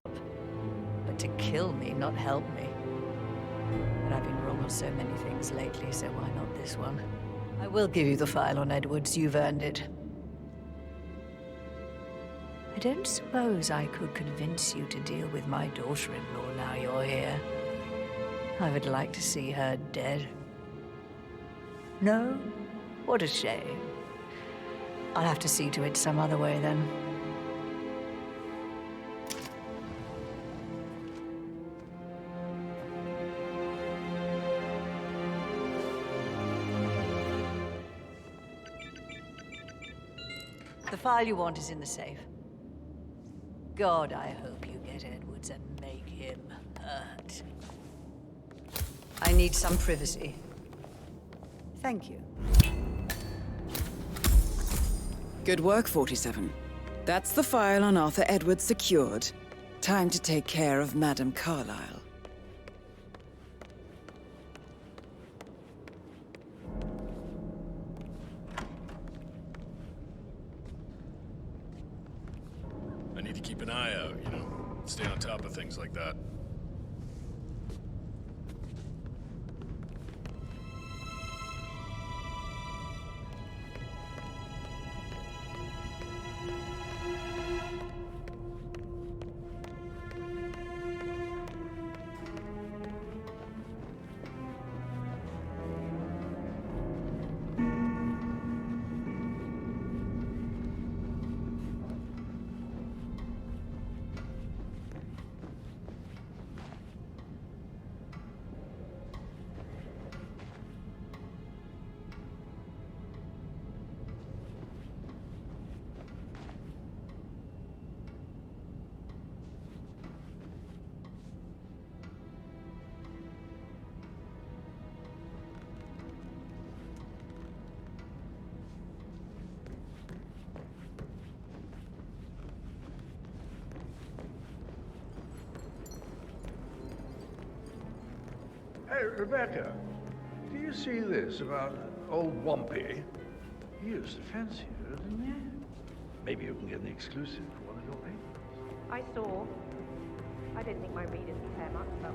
But to kill me, not help me. But I've been wrong on so many things lately, so why not this one? I will give you the file on Edwards. You've earned it. I don't suppose I could convince you to deal with my daughter-in-law now you're here. I would like to see her dead. No? What a shame. I'll have to see to it some other way then. The file you want is in the safe. God, I hope you get Edwards and make him hurt. I need some privacy. Thank you. Good work, 47. That's the file on Arthur Edwards secured. Time to take care of Madame Carlyle. I need to keep an eye out, you know, stay on top of things like that. Hey, Rebecca, do you see this about old Wampy? He used to fancy her, didn't he? Maybe you can get an exclusive for one of your papers. I saw. I don't think my readers care much about.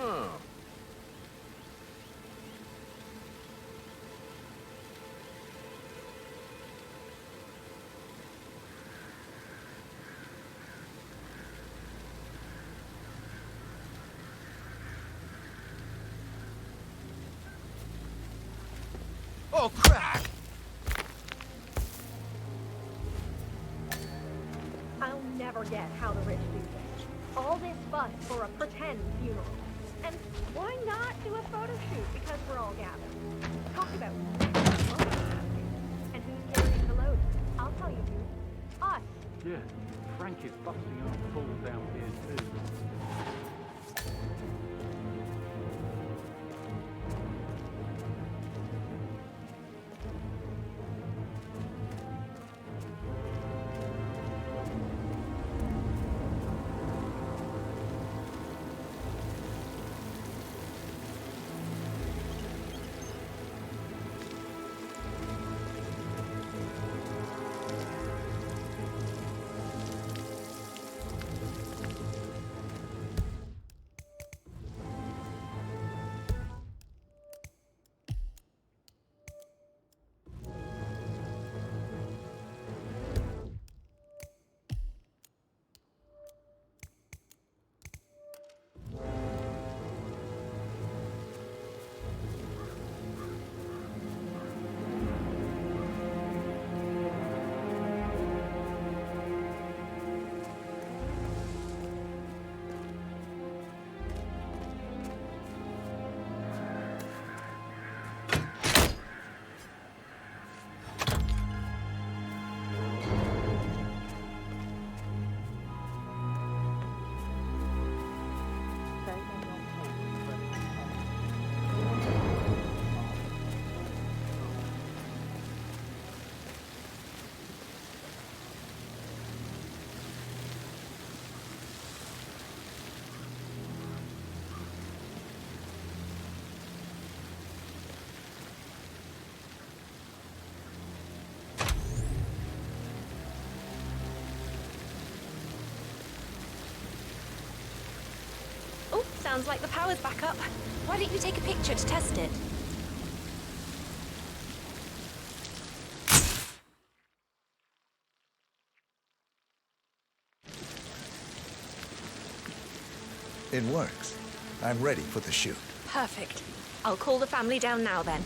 Oh. Oh, crap! I'll never get how the rich do this. All this fuss for a pretend funeral. And why not do a photo shoot because we're all gathered? Talk about and who's carrying the load? I'll tell you who. Us. Yeah, Frank is busting our balls down here too. Oh, sounds like the power's back up. Why don't you take a picture to test it? It works. I'm ready for the shoot. Perfect. I'll call the family down now then.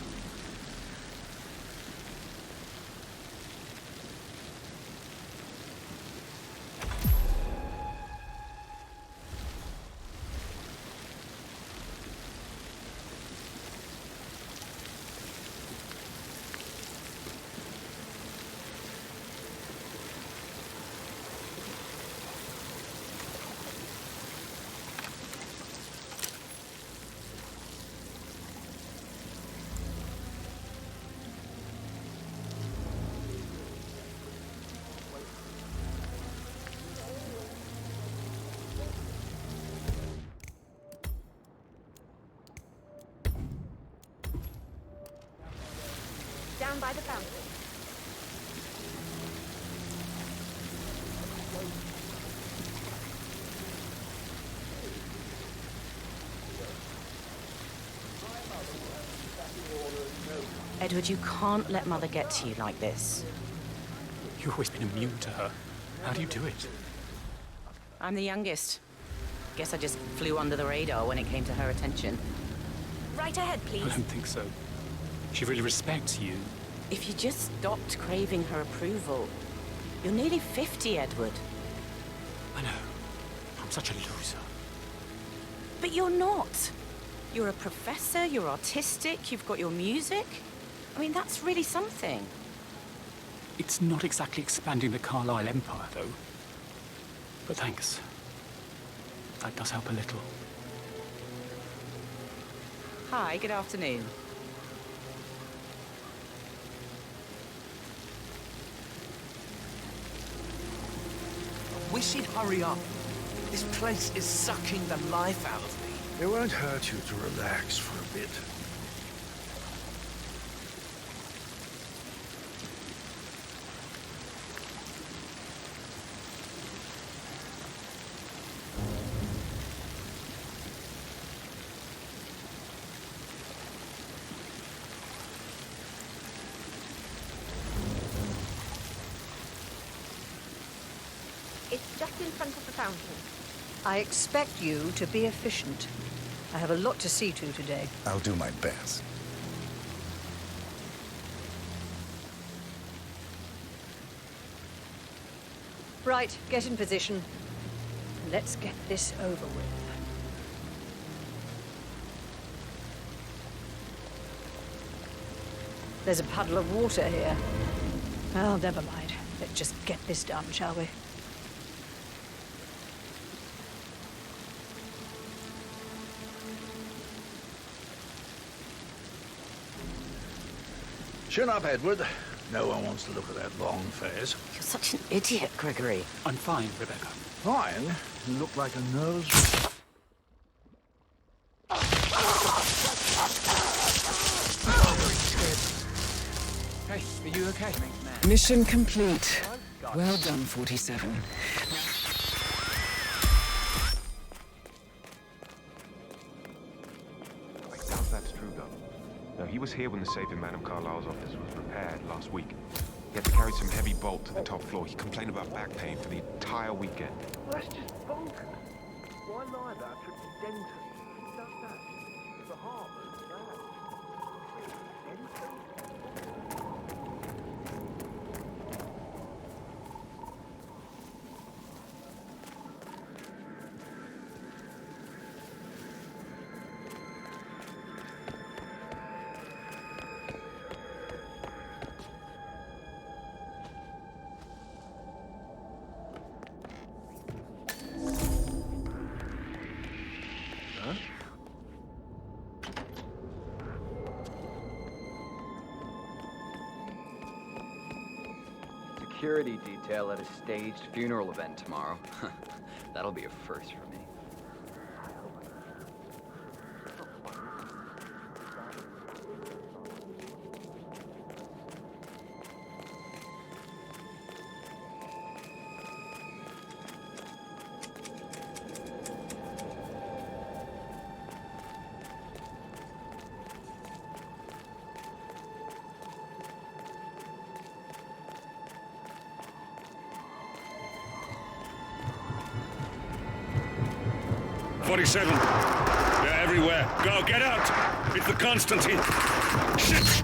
Down by the fountain. Edward, you can't let Mother get to you like this. You've always been immune to her. How do you do it? I'm the youngest. Guess I just flew under the radar when it came to her attention. Right ahead, please. I don't think so. She really respects you. If you just stopped craving her approval. You're nearly 50, Edward. I know. I'm such a loser. But you're not. You're a professor, you're artistic, you've got your music. I mean, that's really something. It's not exactly expanding the Carlisle Empire, though. But thanks. That does help a little. Hi, good afternoon. Wish he'd hurry up. This place is sucking the life out of me. It won't hurt you to relax for a bit. just in front of the fountain. I expect you to be efficient. I have a lot to see to today. I'll do my best. Right, get in position. Let's get this over with. There's a puddle of water here. Well, never mind. Let's just get this done, shall we? Chin up, Edward. No one wants to look at that long face. You're such an idiot, Gregory. I'm fine, Rebecca. Fine? You look like a nervous... Hey, are you okay? Mission complete. Well done, 47. I doubt that's true, though. No, he was here when the safe in Madame Carlyle's office was repaired last week. He had to carry some heavy bolt to the top floor. He complained about back pain for the entire weekend. Well, that's just bonkers. Why lie about a trip to dentist? Who does that? The heart, Security detail at a staged funeral event tomorrow. That'll be a first for me. 47. They're everywhere. Go, get out! It's the Constantine. Shit!